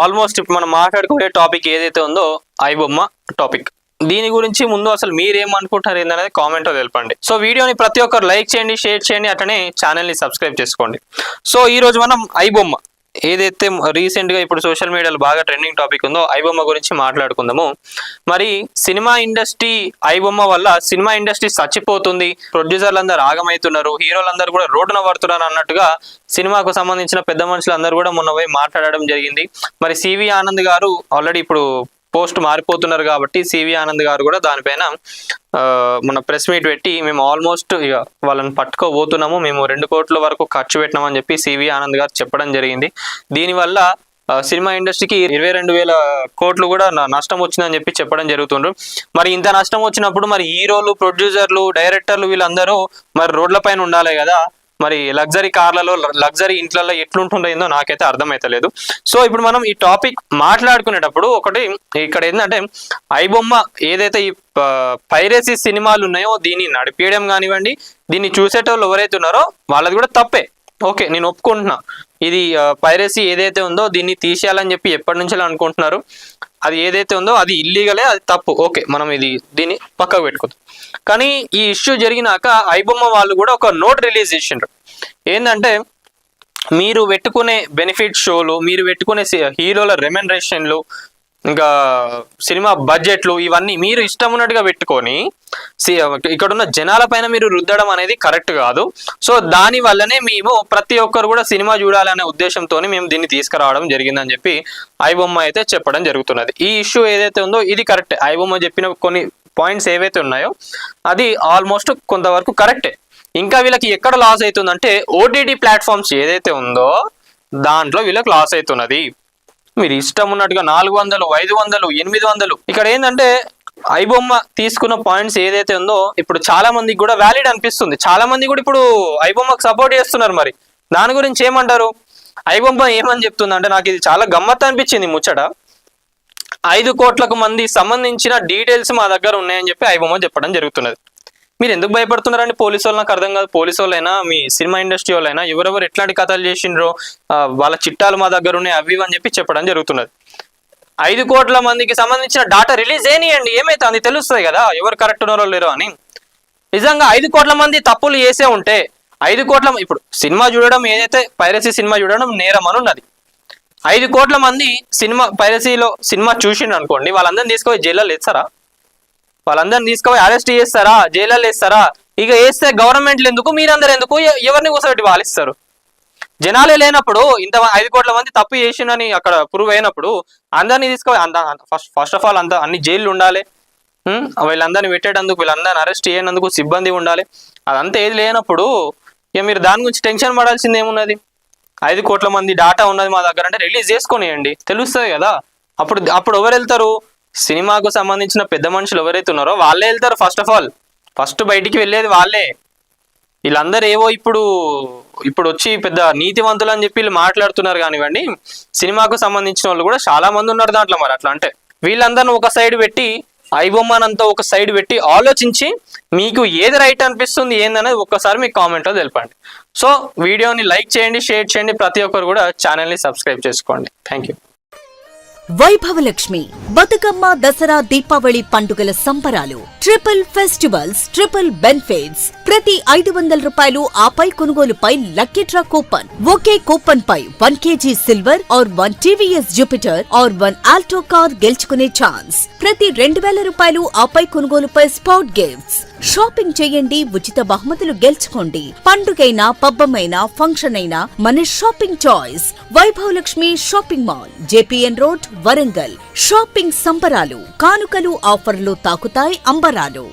Almost ఇప్పుడు మనం మాట్లాడుకునే టాపిక్ ఏదైతే ఉందో ఐబొమ్మ టాపిక్. దీని గురించి ముందు అసలు మీరేమనుకుంటారు ఏందనేది కామెంట్లో తెలపండి. సో వీడియోని ప్రతి ఒక్కరు లైక్ చేయండి, షేర్ చేయండి, అట్లనే ఛానల్ని సబ్స్క్రైబ్ చేసుకోండి. సో ఈరోజు మనం ఐబొమ్మ ఏదైతే రీసెంట్గా ఇప్పుడు సోషల్ మీడియాలో బాగా ట్రెండింగ్ టాపిక్ ఉందో ఐబొమ్మ గురించి మాట్లాడుకుందాము. మరి సినిమా ఇండస్ట్రీ ఐబొమ్మ వల్ల సినిమా ఇండస్ట్రీ చచ్చిపోతుంది, ప్రొడ్యూసర్లు అందరూ ఆగమవుతున్నారు, హీరోలందరూ కూడా రోడ్డున పడుతున్నారు అన్నట్టుగా సినిమాకు సంబంధించిన పెద్ద మనుషులందరూ కూడా మొన్న పోయి మాట్లాడడం జరిగింది. మరి సివి ఆనంద్ గారు ఆల్రెడీ ఇప్పుడు పోస్ట్ మారిపోతున్నారు కాబట్టి సివి ఆనంద్ గారు కూడా దానిపైన మన ప్రెస్ మీట్ పెట్టి మేము ఆల్మోస్ట్ ఇక వాళ్ళని పట్టుకోబోతున్నాము, మేము 2 కోట్ల వరకు ఖర్చు పెట్టినామని చెప్పి సివి ఆనంద్ గారు చెప్పడం జరిగింది. దీనివల్ల సినిమా ఇండస్ట్రీకి 22,000 కోట్లు కూడా నష్టం వచ్చిందని చెప్పి చెప్పడం జరుగుతుండ్రు. మరి ఇంత నష్టం వచ్చినప్పుడు మరి హీరోలు, ప్రొడ్యూసర్లు, డైరెక్టర్లు వీళ్ళందరూ మరి రోడ్ల పైన ఉండాలి కదా, మరి లగ్జరీ కార్లలో, లగ్జరీ ఇంట్లలో ఎట్లుంటుందో నాకైతే అర్థమైతలేదు. సో ఇప్పుడు మనం ఈ టాపిక్ మాట్లాడుకునేటప్పుడు ఒకటి ఇక్కడ ఏంటంటే ఐబొమ్మ ఏదైతే ఈ పైరసీ సినిమాలు ఉన్నాయో దీన్ని నడిపేయడం కానివ్వండి, దీన్ని చూసేటోళ్ళు ఎవరైతే ఉన్నారో వాళ్ళది కూడా తప్పే. ఓకే, నేను ఒప్పుకుంటున్నా, ఇది పైరసీ ఏదైతే ఉందో దీన్ని తీసేయాలని చెప్పి ఎప్పటి నుంచో అనుకుంటున్నారు. అది ఏదైతే ఉందో అది ఇల్లీగలే, అది తప్పు. ఓకే, మనం దీన్ని పక్కకు పెట్టుకుందాం. కానీ ఈ ఇష్యూ జరిగినాక ఐబొమ్మ వాళ్ళు కూడా ఒక నోట్ రిలీజ్ చేసిండ్రు. ఏంటంటే మీరు పెట్టుకునే బెనిఫిట్ షోలు, మీరు పెట్టుకునే హీరోల రెమ్యునరేషన్లు, ఇంకా సినిమా బడ్జెట్లు, ఇవన్నీ మీరు ఇష్టం ఉన్నట్టుగా పెట్టుకొని ఇక్కడున్న జనాల పైన మీరు రుద్దడం అనేది కరెక్ట్ కాదు. సో దాని వల్లనే మేము ప్రతి ఒక్కరు కూడా సినిమా చూడాలనే ఉద్దేశంతో మేము దీన్ని తీసుకురావడం జరిగిందని చెప్పి ఐబొమ్మ అయితే చెప్పడం జరుగుతున్నది. ఈ ఇష్యూ ఏదైతే ఉందో ఇది కరెక్టే. ఐబొమ్మ చెప్పిన కొన్ని పాయింట్స్ ఏవైతే ఉన్నాయో అది ఆల్మోస్ట్ కొంతవరకు కరెక్టే. ఇంకా వీళ్ళకి ఎక్కడ లాస్ అవుతుందంటే ఓటీటీ ప్లాట్ఫామ్స్ ఏదైతే ఉందో దాంట్లో వీళ్ళకి లాస్ అవుతున్నది. మీరు ఇష్టం ఉన్నట్టుగా 400, 500, 800 ఇక్కడ ఏంటంటే ఐబొమ్మ తీసుకున్న పాయింట్స్ ఏదైతే ఉందో ఇప్పుడు చాలా మందికి కూడా వ్యాలిడ్ అనిపిస్తుంది. చాలా మంది కూడా ఇప్పుడు ఐబొమ్మకు సపోర్ట్ చేస్తున్నారు. మరి దాని గురించి ఏమంటారు? ఐబొమ్మ ఏమని చెప్తుందంటే, నాకు ఇది చాలా గమ్మత్తు అనిపించింది ముచ్చట. 5 కోట్లకు మంది సంబంధించిన డీటెయిల్స్ మా దగ్గర ఉన్నాయని చెప్పి ఐబొమ్మ చెప్పడం జరుగుతున్నది. మీరు ఎందుకు భయపడుతున్నారండి? పోలీసు వాళ్ళు నాకు అర్థం కాదు. పోలీసు వాళ్ళైనా, మీ సినిమా ఇండస్ట్రీ వాళ్ళైనా, ఎవరెవరు ఎట్లాంటి కథలు చేసిండ్రో వాళ్ళ చిట్టాలు మా దగ్గర ఉన్నాయి అవి అని చెప్పి చెప్పడం జరుగుతున్నది. 5 కోట్ల మందికి సంబంధించిన డాటా రిలీజ్ అయినాయండి, ఏమైతుంది తెలుస్తుంది కదా ఎవరు కరెక్ట్ ఉన్నారో లేరో అని. నిజంగా 5 కోట్ల మంది తప్పులు చేసే ఉంటే 5 కోట్ల ఇప్పుడు సినిమా చూడడం ఏదైతే పైరసీ సినిమా చూడడం నేరం అని ఉన్నది. 5 కోట్ల మంది సినిమా పైరసీలో సినిమా చూసిండు అనుకోండి, వాళ్ళందరినీ తీసుకుపోయి జైల్లో వేస్తారా? వాళ్ళందరినీ తీసుకుపోయి అరెస్ట్ చేస్తారా? జైల్లో వేస్తారా? ఇక వేస్తే గవర్నమెంట్లు ఎందుకు, మీరందరూ ఎందుకు, ఎవరిని కూర్చోబెట్టి వాళ్ళిస్తారు? జనాలే లేనప్పుడు, ఇంత 5 కోట్ల మంది తప్పు చేసిందని అక్కడ ప్రూవ్ అయినప్పుడు అందరినీ తీసుకుపోయి ఫస్ట్ ఆఫ్ ఆల్ అన్ని జైళ్ళు ఉండాలి, వీళ్ళందరినీ పెట్టేటందుకు, వీళ్ళందరినీ అరెస్ట్ చేయనందుకు సిబ్బంది ఉండాలి. అదంతా ఏది లేనప్పుడు ఇక మీరు దాని గురించి టెన్షన్ పడాల్సింది ఏమున్నది? 5 కోట్ల మంది డాటా ఉన్నది మా దగ్గర అంటే రిలీజ్ చేసుకొనియండి, తెలుస్తుంది కదా. అప్పుడు ఎవరు వెళ్తారు? సినిమాకు సంబంధించిన పెద్ద మనుషులు ఎవరైతే ఉన్నారో వాళ్ళే వెళ్తారు. ఫస్ట్ బయటికి వెళ్ళేది వాళ్ళే. వీళ్ళందరూ ఏవో ఇప్పుడు వచ్చి పెద్ద నీతివంతులు అని చెప్పి వీళ్ళు మాట్లాడుతున్నారు కానివ్వండి, సినిమాకు సంబంధించిన వాళ్ళు కూడా చాలా మంది ఉన్నారు దాంట్లో. మరి అట్లా అంటే వీళ్ళందరిని ఒక సైడ్ పెట్టి, ఐబొమ్మనంతా ఒక సైడ్ పెట్టి ఆలోచించి మీకు ఏది రైట్ అనిపిస్తుంది ఏందనేది ఒక్కసారి మీకు కామెంట్లో తెలపండి. సో వీడియోని లైక్ చేయండి, షేర్ చేయండి, ప్రతి ఒక్కరు కూడా ఛానల్ని సబ్స్క్రైబ్ చేసుకోండి. Thank you. వైభవలక్ష్మి బతుకమ్మ, దసరా, దీపావళి పండుగల సంబరాలు, ట్రిపుల్ ఫెస్టివల్స్, ట్రిపుల్ బెనిఫిట్స్. ప్రతి 500 రూపాయలు ఆపై కొనుగోలుపై లక్కీ డ్రా కూపన్. ఒకే కూపన్ పై 1 kg silver or 1 TVS Jupiter or 1 Alto car గెలుచుకునే ఛాన్స్. ప్రతి 2000 రూపాయలు ఆపై కొనుగోలుపై స్పాట్ గిఫ్ట్స్. షాపింగ్ చేయండి, ఉచిత బహుమతులు గెలుచుకోండి. పండుగైనా, పబ్బమైనా, ఫంక్షన్ అయినా మన shopping choice Vaibhav Lakshmi shopping mall, JPN road, Warangal. Shopping సంబరాలు, కానుకలు, ఆఫర్లు తాకుతాయి అంబరాలు.